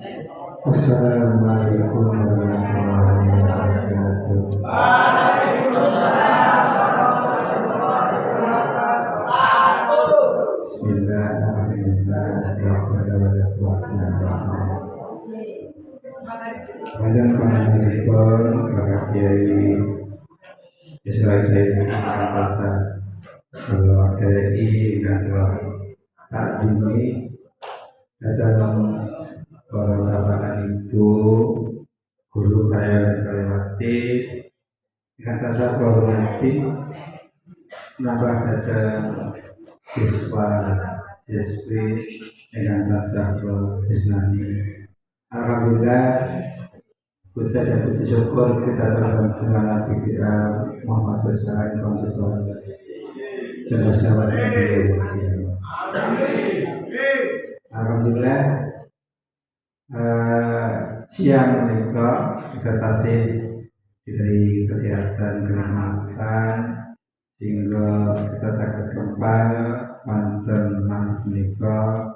Assalamualaikum warahmatullahi wabarakatuh. Bismillahirrahmanirrahim. Badan panjenenganipun Bapak Kyai Yusra Sayyid Antasari Kula KRI ingkang takdimi datang para bapak ibu guru saya dan karyawati ingkang tansah kula hormati nambah datang siswa siswi ingkang tansah kula tresnani. Alhamdulillah puja dan puji syukur kita terhadap Tuhan Nabi kita Muhammad SAW dan bersama dengan Alhamdulillah siang menika kita tasih diberi kesehatan kenikmatan sehingga kita sakit kempal manten masjid menika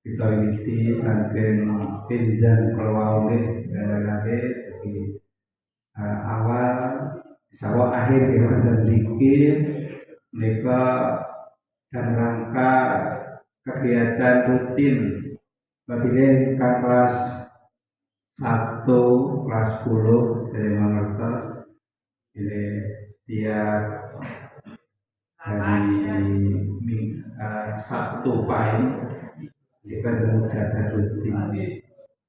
kita wiwiti saking pinjang kalau nggih lare jadi awal insyaallah akhir ya wonten dikir menika dan rangka kegiatan rutin babine kelas 1 kelas 10 dari mangertos ini setiap hari Sabtu pagi kita mujadah rutin.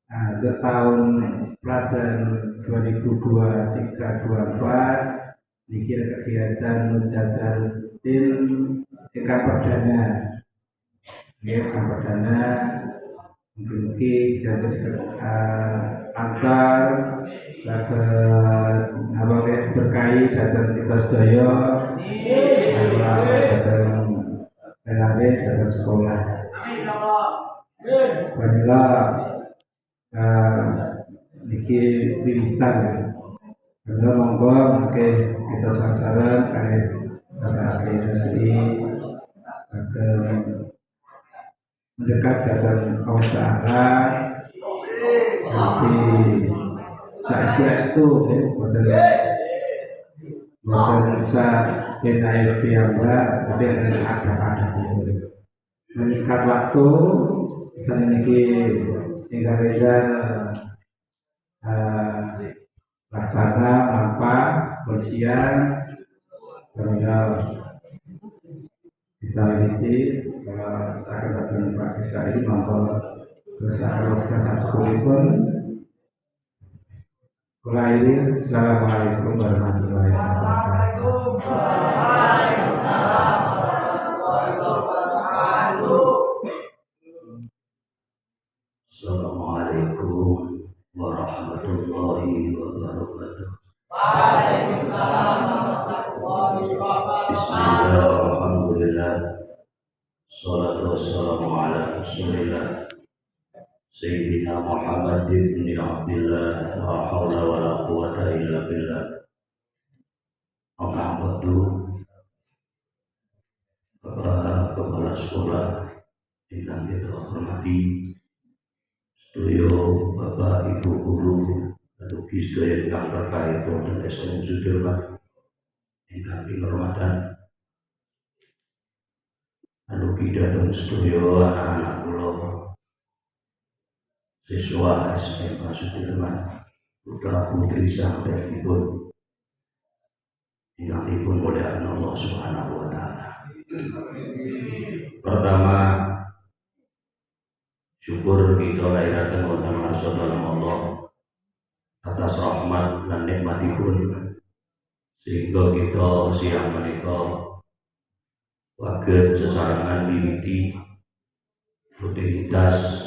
Untuk tahun pelajaran 2023-24 ini kegiatan mujadah rutin tingkat perdana. Tingkat perdana mungkin dan antar sahabat awalnya berkait datang kita sedaya datang pelare datang sekolah. Wanila niki wiwitan karena monggo mangke kita sasaran kare Bapak Kyai Resri akan mendekat datang Allah Ta'ala tapi saestu-estu boten bisa PNAFP Mbak tapi ada meningkat waktu misalnya ini tinggal-tinggal laksana apa polisian kemudian kita ini kalau saya datang Pak Kisah maka bersama kita satu pun mulai ini. Assalamualaikum warahmatullahi wabarakatuh. Assalamualaikum warahmatullahi wabarakatuh. Bismillah, alhamdulillah, salatu wassalamu ala rasulillah Sayyidina Muhammad ibn Abdillah, la hawla wa la quwata illa billah. Bapak Kepala Sekolah yang kita hormati, sedaya Bapak Ibu guru adugi sedaya ingkang terkait wonten SMU Sudirman ingkang kinurmatan adugi dhateng sedaya anak-anak kula siswa SMA Sudirman putra putri saderengipun ingkang dipun mulyakaken Allah Subhanahu wa taala. Pertama, syukur kita lahiraken wonten ngarsa dalem Allah atas rahmat dan nikmatipun sehingga kita siang menika saged sesarengan miwiti rutinitas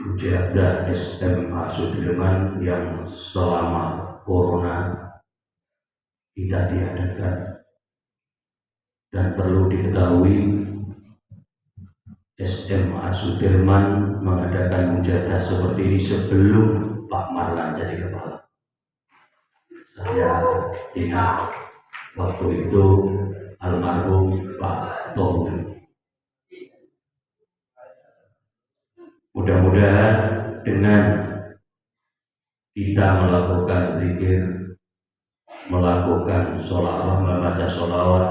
mujahadah SMA Sudirman yang selama corona tidak diadakan. Dan perlu diketahui SMA Sudirman mengadakan mujahadah seperti ini sebelum Pak Marlan jadi kepala. Saya ingat waktu itu almarhum Pak Tommy. Mudah-mudahan dengan kita melakukan zikir, melakukan sholawat, membaca sholawat,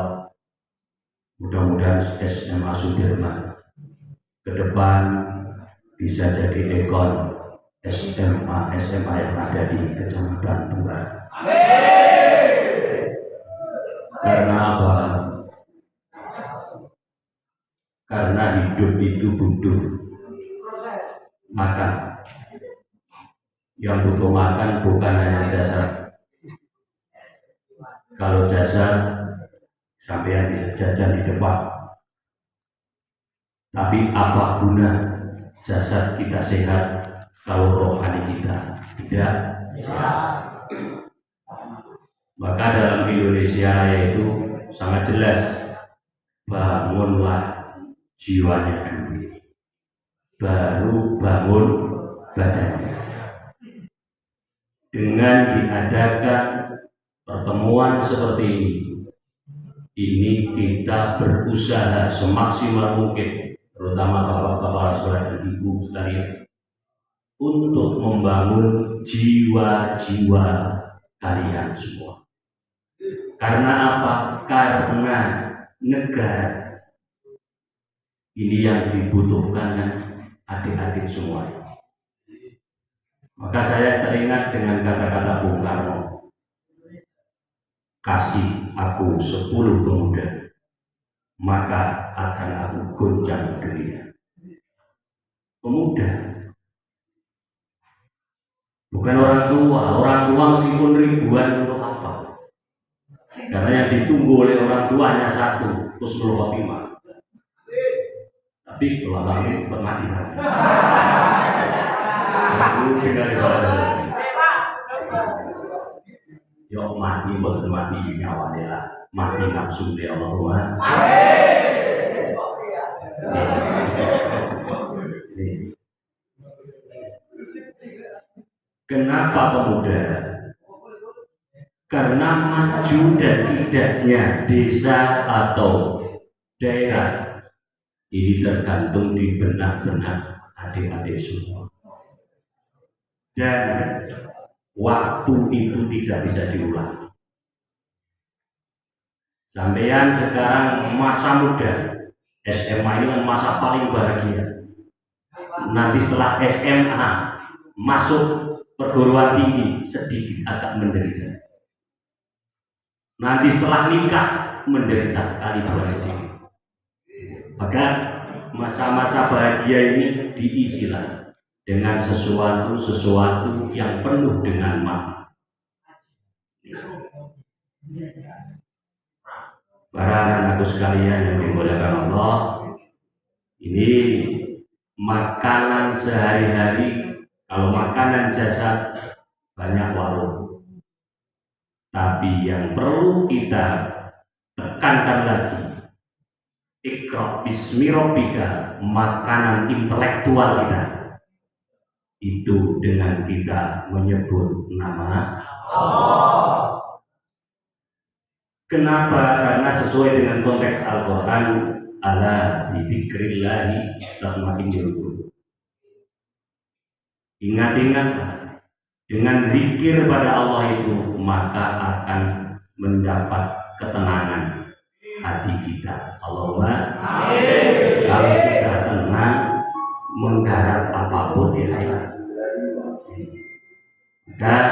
mudah-mudahan SMA Sudirman ke depan bisa jadi ikon SMA yang ada di Kecamatan Tembara. Karena apa? Karena hidup itu butuh makan. Yang butuh makan bukan hanya jasad. Kalau jasad sampai bisa jajan di depan, tapi apa guna jasad kita sehat kalau rohani kita tidak sehat? Maka dalam Indonesia yaitu sangat jelas, bangunlah jiwanya dulu, baru bangun badannya. Dengan diadakan pertemuan seperti ini kita berusaha semaksimal mungkin, terutama bapak-bapak saudara dan ibu sekalian, untuk membangun jiwa-jiwa kalian semua. Karena apa? Karena negara ini yang dibutuhkan kan adik-adik semua. Maka saya teringat dengan kata-kata Bung Karno, kasih aku 10 pemuda, maka akan aku goncang dunia. Pemuda, bukan orang tua meskipun ribuan untuk apa? Karena yang ditunggu oleh orang tuanya satu, husnul khotimah. Tapi kalau kami cepat mati lagi. Aku tinggal di bawah. Yuk mati, betul mati nyawane lah, mati nafsu ya Allahumma. Kenapa pemuda? Karena maju dan tidaknya desa atau daerah ini tergantung di benak-benak adik-adik semua. Dan waktu itu tidak bisa diulang. Sampeyan sekarang masa muda, SMA ini kan masa paling bahagia. Nanti setelah SMA masuk perguruan tinggi sedikit agak menderita. Nanti setelah nikah menderita sekali bukan sedikit. Maka masa-masa bahagia ini diisilah dengan sesuatu yang penuh dengan makna. Para anak-anakku sekalian yang dimuliakan Allah, ini makanan sehari-hari. Kalau makanan jasad banyak warung, tapi yang perlu kita tekankan lagi, Iqra bismi rabbika, makanan intelektual kita itu dengan kita menyebut nama Allah. Kenapa? Karena sesuai dengan konteks Al-Quran, ala bidzikrillahi tatma'innul qulub. Ingat-ingat, dengan zikir pada Allah itu maka akan mendapat ketenangan hati kita. Allahumma amin. Kalau sudah tenang, menggarap apapun di akhirat. Dan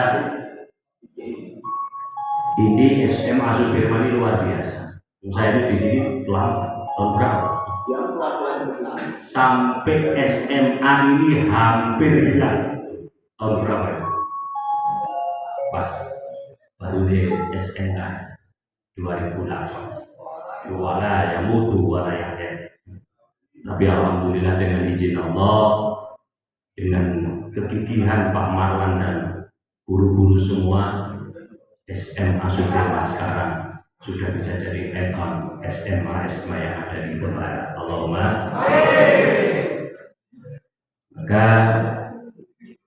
ini SMA Sudirman ini luar biasa. Saya itu di sini tahun berapa? Sampai SMA ini hampir hilang. Tahun berapa itu? Pas baru di SMK 2008. Wala ya mutu wala ya. Tapi alhamdulillah dengan izin Allah, dengan kegigihan Pak Marwan dan guru-guru semua, SMA Sudirman sekarang sudah bisa jadi ikon SMA yang ada di Tembara. Allahumma amin. Maka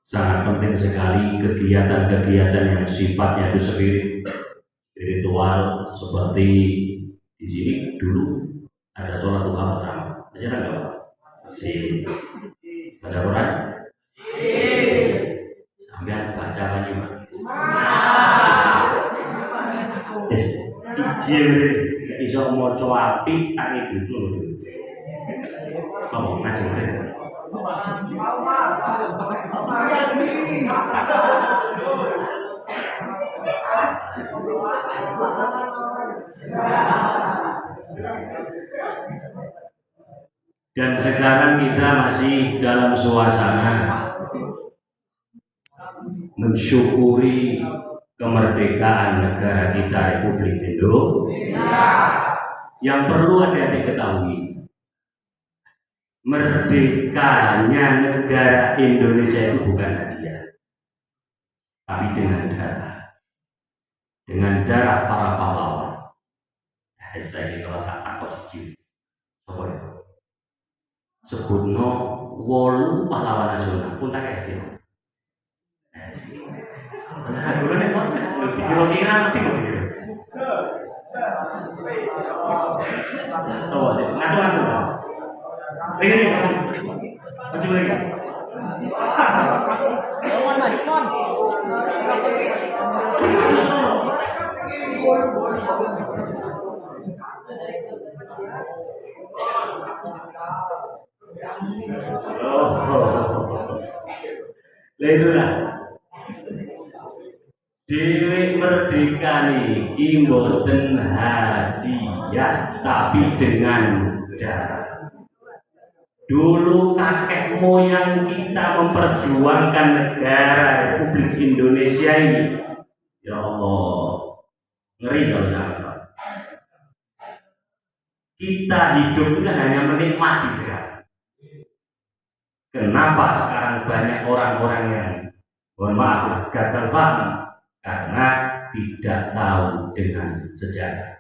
sangat penting sekali kegiatan-kegiatan yang sifatnya itu spiritual, seperti di sini dulu ada sholat duha bersama. Masih ada nggak Pak? Masih baca Quran? iso maca apik tak itu lho. Apa ngajeng aja. Dan sekarang kita masih dalam suasana mensyukuri kemerdekaan negara kita Republik Indonesia. Yang perlu adik-adik ketahui, merdekanya negara Indonesia itu bukan hadiah, tapi dengan darah para pahlawan. Saya ini kalau tak takut siji, apa ya? Sebutno 8 pahlawan nasional pun tak kayak dia. Nah, dulu nih kok, dikira-kira nanti kok dikira. Coba sih, ngaco-ngaco kan? Ini maju lagi. Itulah Dewi merdeka niki mboten hadiah tapi dengan darah. Dulu kakek moyang kita memperjuangkan negara Republik Indonesia ini. Ya Allah, ngeri kalau sampai. Kita hidup itu kan hanya menikmati sekarang. Kenapa sekarang banyak orang-orang yang mohon maaf gagal paham? Karena tidak tahu dengan sejarah.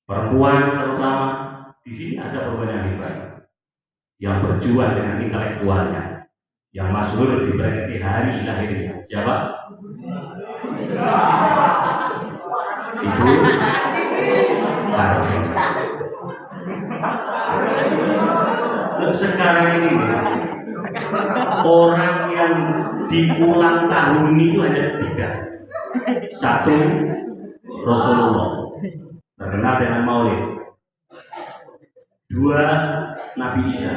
Perempuan terutama di sini ada perempuan yang hebat, yang berjuang dengan intelektualnya, yang masyhur diperingati hari lahirnya. Siapa? Ibu Kartini. Sekarang ini orang yang di ulang tahun itu hanya 3. 1 Rasulullah terkenal dengan Maulid. 2 Nabi Isa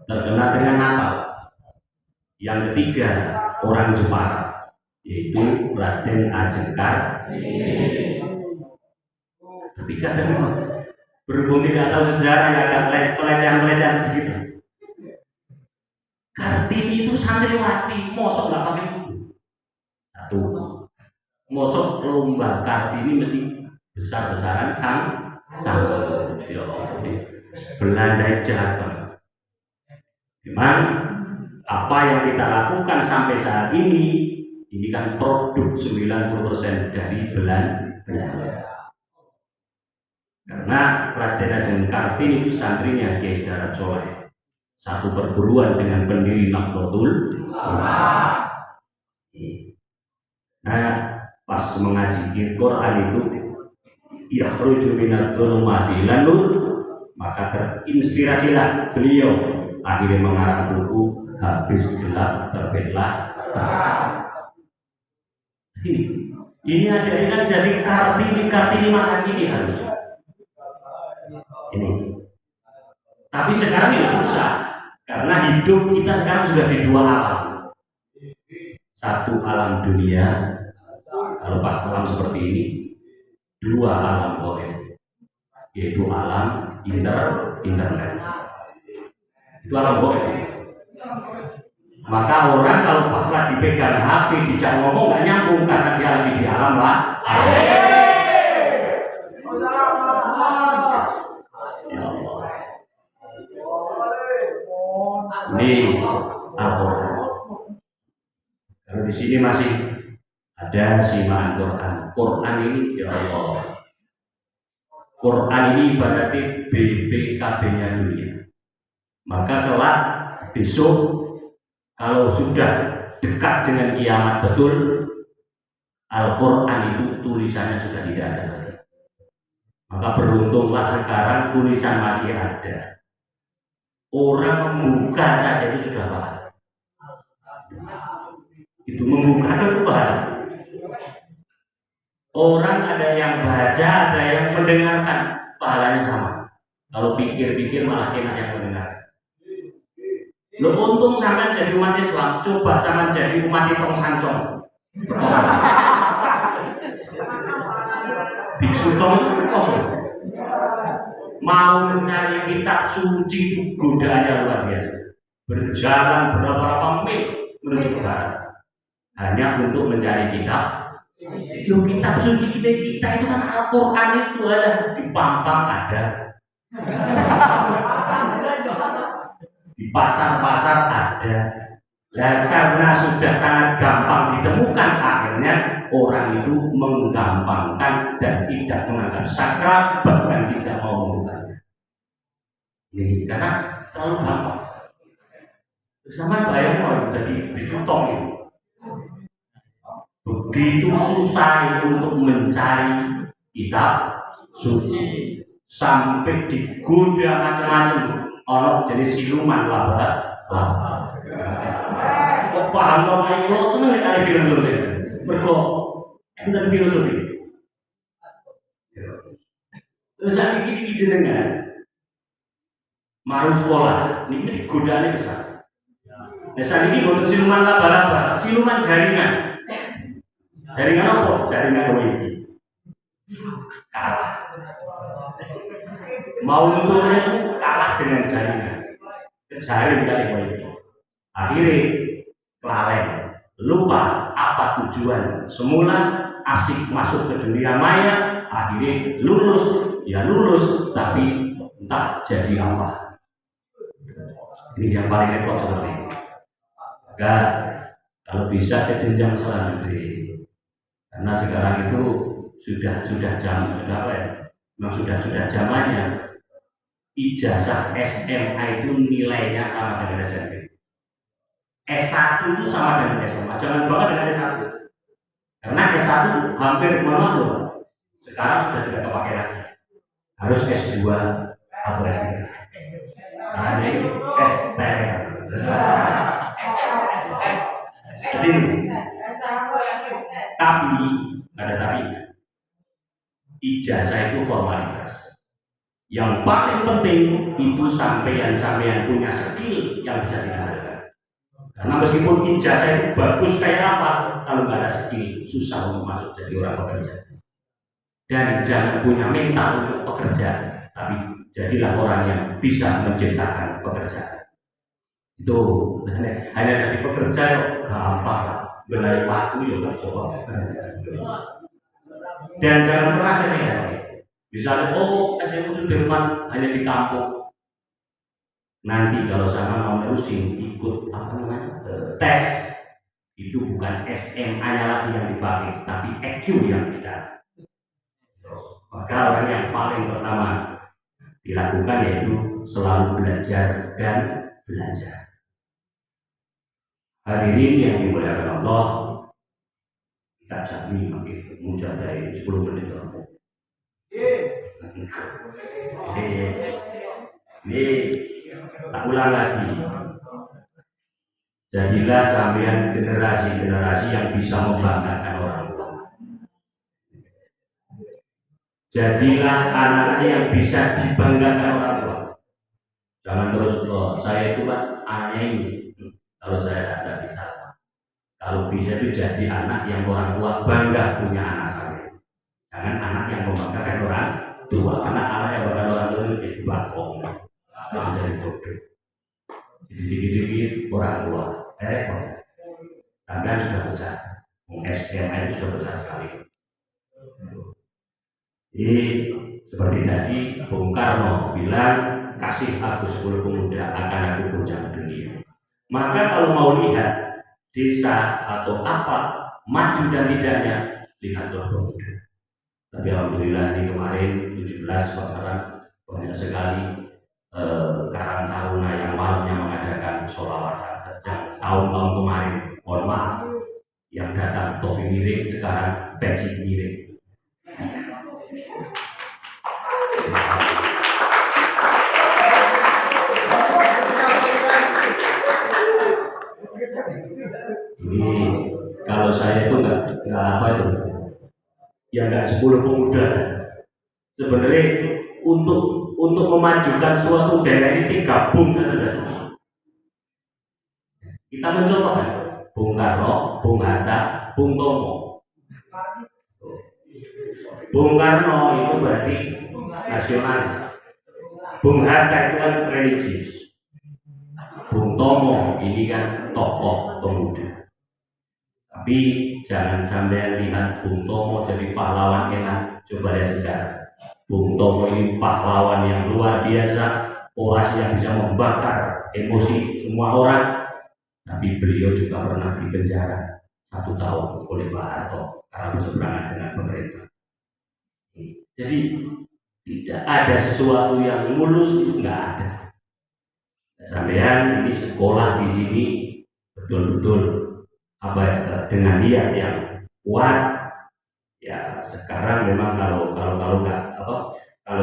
terkenal dengan Natal. Yang ketiga orang Jepara yaitu Raden Ajeng Kartini. Tapi kadang berhubung tidak tahu sejarah ya ada pelecehan-pelecehan sedikit. Kartini itu santriwati, mosok nggak pakai kudu. 1, mosok lomba Kartini mesti besar-besaran sang. Ya, Belanda jahat banget. Memang apa yang kita lakukan sampai saat ini kan produk 90% dari Belanda. Karena Raden Ajeng Kartini itu santrinya Kiai Darat Soleh, satu perguruan dengan pendiri Nahdlatul Ulama. Nah, pas mengaji Quran itu yakhruju minadz zulumati ilan nur, maka terinspirasilah beliau akhirnya mengarang buku Habis Gelap Terbitlah Terang. Ini ada kan jadi Kartini masa kini harusnya. Ini. Tapi sekarang ya susah karena hidup kita sekarang sudah di 2 alam. 1 alam dunia, kalau pas alam seperti ini, 2 alam gaib, yaitu alam internet. Itu alam gaib. Maka orang kalau pas lagi pegang HP dijak ngomong nggak nyambung karena dia lagi di alam lah. Ini Al-Quran. Kalau di sini masih ada simaan Quran. Quran ini ya Allah. Quran ini ibaratnya BPKB-nya dunia. Maka kelak besok kalau sudah dekat dengan kiamat betul, Al-Quran itu tulisannya sudah tidak ada lagi. Maka beruntunglah sekarang tulisan masih ada. Orang membuka saja itu sudah bahaya. Itu membuka itu bahaya. Orang ada yang baca, ada yang mendengarkan, pahalanya sama. Kalau pikir-pikir malah enak yang mendengar. Lo untung sampean jadi umat Islam, coba sampean jadi umat Tong Sancong. Biksu Tong itu kosong. Mau mencari kitab suci itu godaannya luar biasa. Berjalan berapa mil menuju ke barat hanya untuk mencari kitab. Loh, kitab suci kita itu kan Al-Quran itu ada di Pampang ada, di pasar-pasar ada. Nah, karena sudah sangat gampang ditemukan, akhirnya orang itu menggampangkan dan tidak menganggap sakral, bahkan tidak mau membukanya. Ini karena terlalu gampang. Sama bayang mau jadi dicutong ini. Begitu susah untuk mencari kitab suci sampai digoda macam-macam. Orang jenis siluman laba. Kok paham kok main kok seneng kali film belum sih? Mergo enten filosofi. Terus saat ini jenengan mau sekolah, ini digodane besar. Nah saat ini bukan siluman laba-laba, siluman jaringan. Jaringan apa? Jaringan wifi. Kalah. Mau nutupnya kalah dengan jaringan. Kejaring kali wifi. Akhirnya kelalaian, lupa apa tujuan semula, asik masuk ke dunia maya, akhirnya lulus, tapi entah jadi apa. Ini yang paling repot seperti ini. Maka kalau bisa ke jenjang selanjutnya, karena sekarang itu sudah apa ya? Memang sudah zamannya. Ijazah SMA itu nilainya sama dengan SMP. S1 itu sama dengan SMA, jangan banget dengan S1. Karena S1 itu hampir loh. Sekarang sudah tidak terpakai lagi. Harus S2 atau S3. Nah, ini ST. Jadi, tapi ada tapi. Ijazah itu formalitas. Yang paling penting itu sampean punya skill yang bisa diandalkan. Karena meskipun ijazah itu bagus kayak apa, kalau nggak ada skill susah untuk masuk jadi orang pekerja. Dan jangan punya mental untuk pekerja, tapi jadilah orang yang bisa menciptakan pekerjaan. Itu hanya jadi pekerja gampang, belai batu ya kan coba. Dan jangan pernah kecil-kecil. Misalnya, SMU Sudirman hanya di kampung. Nanti kalau sama mau nerusin ikut tes, itu bukan SMA-nya lagi yang dipakai, tapi EQ yang bicara. Maka orang yang paling pertama dilakukan yaitu selalu belajar dan belajar. Hadirin yang dimuliakan Allah, kita jamin mujadai 10 menit terus. Ini tak ulang lagi. Jadilah sampean generasi yang bisa membanggakan orang tua. Jadilah anak yang bisa dibanggakan orang tua. Jangan terus saya itu kan anaknya ini. Kalau saya tidak bisa. Kalau bisa itu jadi anak yang orang tua bangga punya anak saya. Jangan anak yang membanggakan orang tua. Anak-anak yang membanggakan orang tua itu jadi bakong, jadi bodoh. Jadi dikit-dikit orang tua. Sampai sudah besar. SMA itu sudah besar sekali. Jadi seperti tadi Bung Karno bilang, kasih aku 10 pemuda akan aku gonjang dunia. Maka kalau mau lihat desa atau apa maju dan tidaknya, lihatlah pemuda. Tapi alhamdulillah ini kemarin 17 Bakaran banyak sekali karang taruna yang malamnya mengadakan sholawatan. Yang tahun-tahun kemarin, mohon maaf, yang datang topi miring sekarang peci miring. Ini kalau saya itu nggak apa itu ya enggak 10 pemuda. Sebenarnya untuk memajukan suatu daerah ini 3 bung saja sudah cukup. Kita mencontohkan Bung Karno, Bung Hatta, Bung Tomo. Bung Karno itu berarti nasionalis. Bung Hatta itu kan religius. Bung Tomo ini kan tokoh pemuda. Tapi jangan sampai lihat Bung Tomo jadi pahlawan enak. Coba lihat sejarah. Bung Tomo ini pahlawan yang luar biasa, orasi yang bisa membakar emosi semua orang. Tapi beliau juga pernah dipenjara 1 tahun oleh Pak Harto karena berseberangan dengan pemerintah. Jadi tidak ada sesuatu yang mulus, itu nggak ada. Sampean ini sekolah di sini betul-betul dengan niat yang kuat. Ya sekarang memang kalau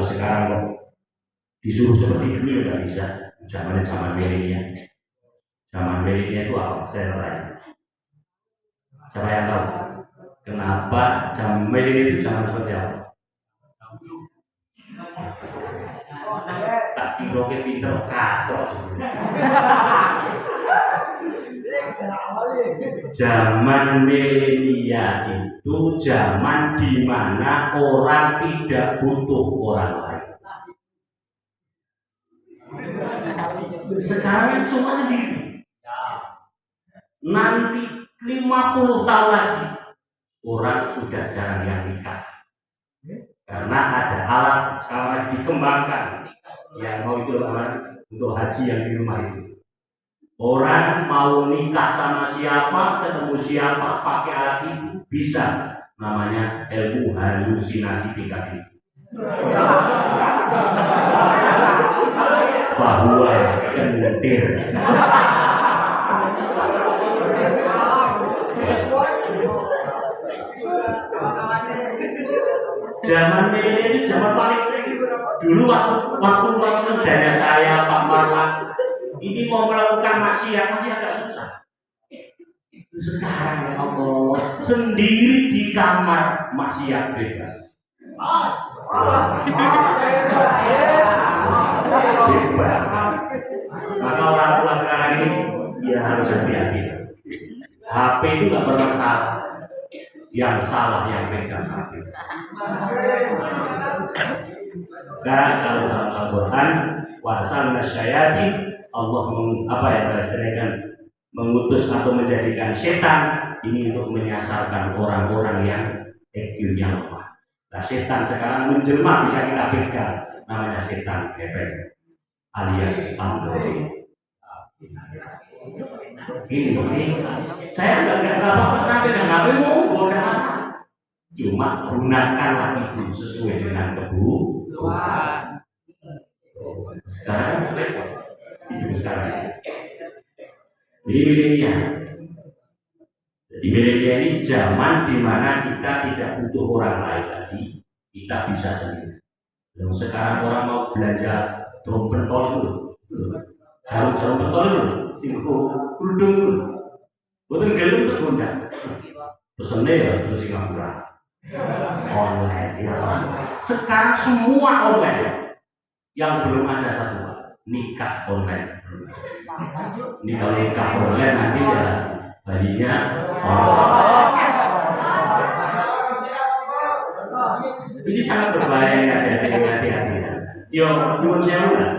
sekarang kok disuruh seperti dulu nggak bisa. Zaman milenial. Zaman milenial itu apa? Saya tanya. Siapa yang tahu? Kenapa zaman milenial itu zaman seperti apa? Tak kira ke pinter katrok. Zaman milenial itu zaman di mana orang tidak butuh orang lain. Sekarang itu semua sendiri. Nanti 50 tahun lagi orang sudah jarang yang nikah. Karena ada alat sekarang lagi dikembangkan yang mau itu untuk haji yang di rumah itu. Orang mau nikah sama siapa, ketemu siapa, pakai alat itu bisa. Namanya ilmu halusinasi tingkat tinggi. Bahwa kentir. Zaman milenial itu zaman paling kering. Dulu waktu negara saya Pak Marlan ini mau melakukan maksiat masih agak susah. Sekarang ya Allah, sendiri di kamar maksiat bebas. Bebas. Maka orang tua sekarang ini ya harus hati-hati. HP itu nggak pernah salah. Yang salah yang pegang HP. Dan kalau dalam Al-Quran wasalna syayati Allah mengutus atau menjadikan setan ini untuk menyasarkan orang-orang yang EQ-nya lemah. Nah, setan sekarang menjelma bisa kita pegang, namanya setan gepeng alias Android. Ini saya nggak apa-apa sampai dengan HP mau nggak masalah. Cuma gunakanlah itu sesuai dengan kebutuhan. Sekarang sudah hidup sekarang. Jadi milenial. Jadi milenial ini zaman di mana kita tidak butuh orang lain lagi, kita bisa sendiri. Yang sekarang orang mau belanja drum pentol itu, jarum pentol itu, singko, kerudung itu, betul gelem untuk undang. Pesennya ya ke Singapura, online. Ya. Sekarang semua online. Yang belum ada satu nikah online. Ini kalau nikah online nanti ya balinya ini sangat berbahaya, hati-hati. Yo, nyuwun sewu lah.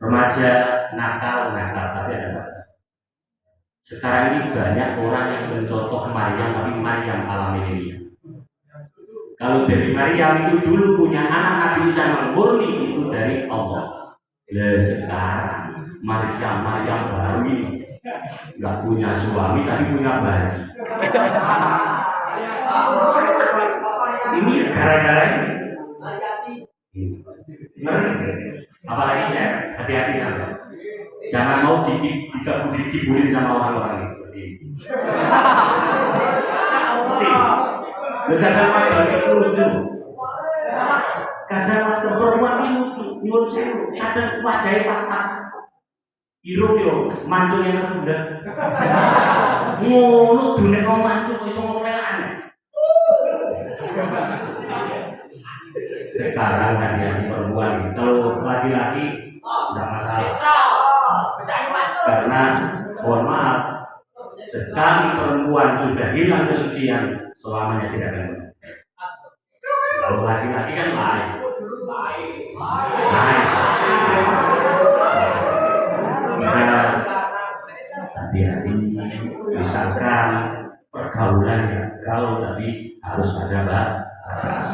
Remaja nakal tapi ada batas. Sekarang ini banyak orang yang mencontoh Maryam tapi Maryam ala milenial. Kalau dari Maryam itu dulu punya anak Nabi Isa yang murni itu dari Allah. Lah sekarang Maryam baru ini nggak punya suami tapi punya bayi. Ini gara-gara ini. Apalagi ya hati-hati sama. Jangan mau dikibulin sama orang-orang seperti ini. Kadang waktu lucu, kadang waktu perempuan ini lucu, nyuruh seru, kadang wajahnya pas-pas, hero yo, mancu yang rendah, ngono dunia kau mancu kau semua flean, Sekarang hati-hati perempuan, kalau laki-laki tidak masalah, karena mohon maaf, sekali perempuan sudah hilang kesucian, selamanya tidak akan kembali. Kalau laki-laki kan lain. Maka hati-hati, misalkan pergaulan yang gaul tapi harus ada batas,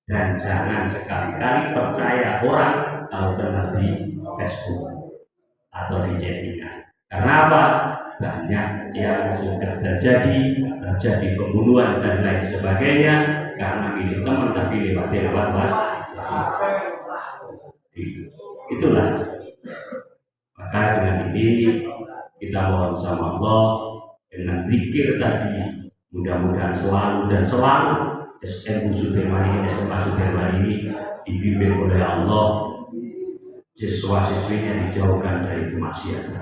dan jangan sekali-kali percaya orang kalau dengar di Facebook atau di chattingan. Karena apa? Banyak yang sudah terjadi pembunuhan dan lain sebagainya karena milih teman tapi lewat mas. Itulah. Maka dengan ini kita mohon sama Allah dengan zikir tadi, mudah-mudahan selalu SMU Sudirman ini, SMA Sudirman ini dibimbing oleh Allah, siswa-siswinya dijauhkan dari kemaksiatan.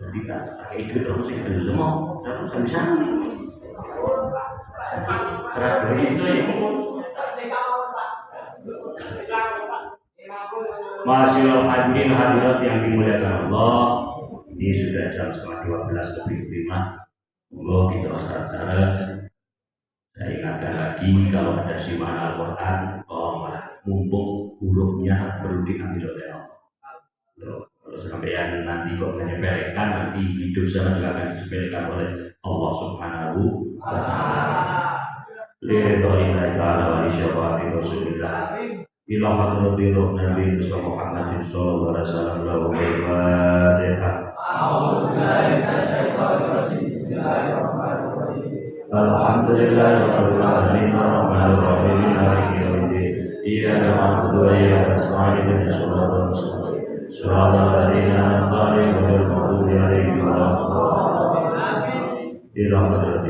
Nanti tak pakai itu terus itu lemah, terus bisa. Terakhir itu Masyaallah hadirin hadirat yang dimuliakan Allah, ini sudah jam 11:30 Monggo kita secara saya ingatkan lagi, kalau ada simaan Al-Quran, tolonglah, mumpung hurufnya perlu diambil oleh Allah. Kalau sampai nanti kok menyepelekan, nanti hidup saya juga akan disepelekan oleh Allah Subhanahu wa Ta'ala. Lillahi ta'ala wa li syafaati Rasulillah. Ila hadrati Nabi Muhammad sallallahu alaihi wasallam wa Fatihah. Alhamdulillahirabbil alamin arrahmanir rahim maliki yaumiddin. Iyyaka na'budu wa iyyaka nasta'in ihdinas siratal mustaqim. Shiratal ladzina an'amta 'alaihim ghairil maghdubi 'alaihim waladdallin. Ila hadrati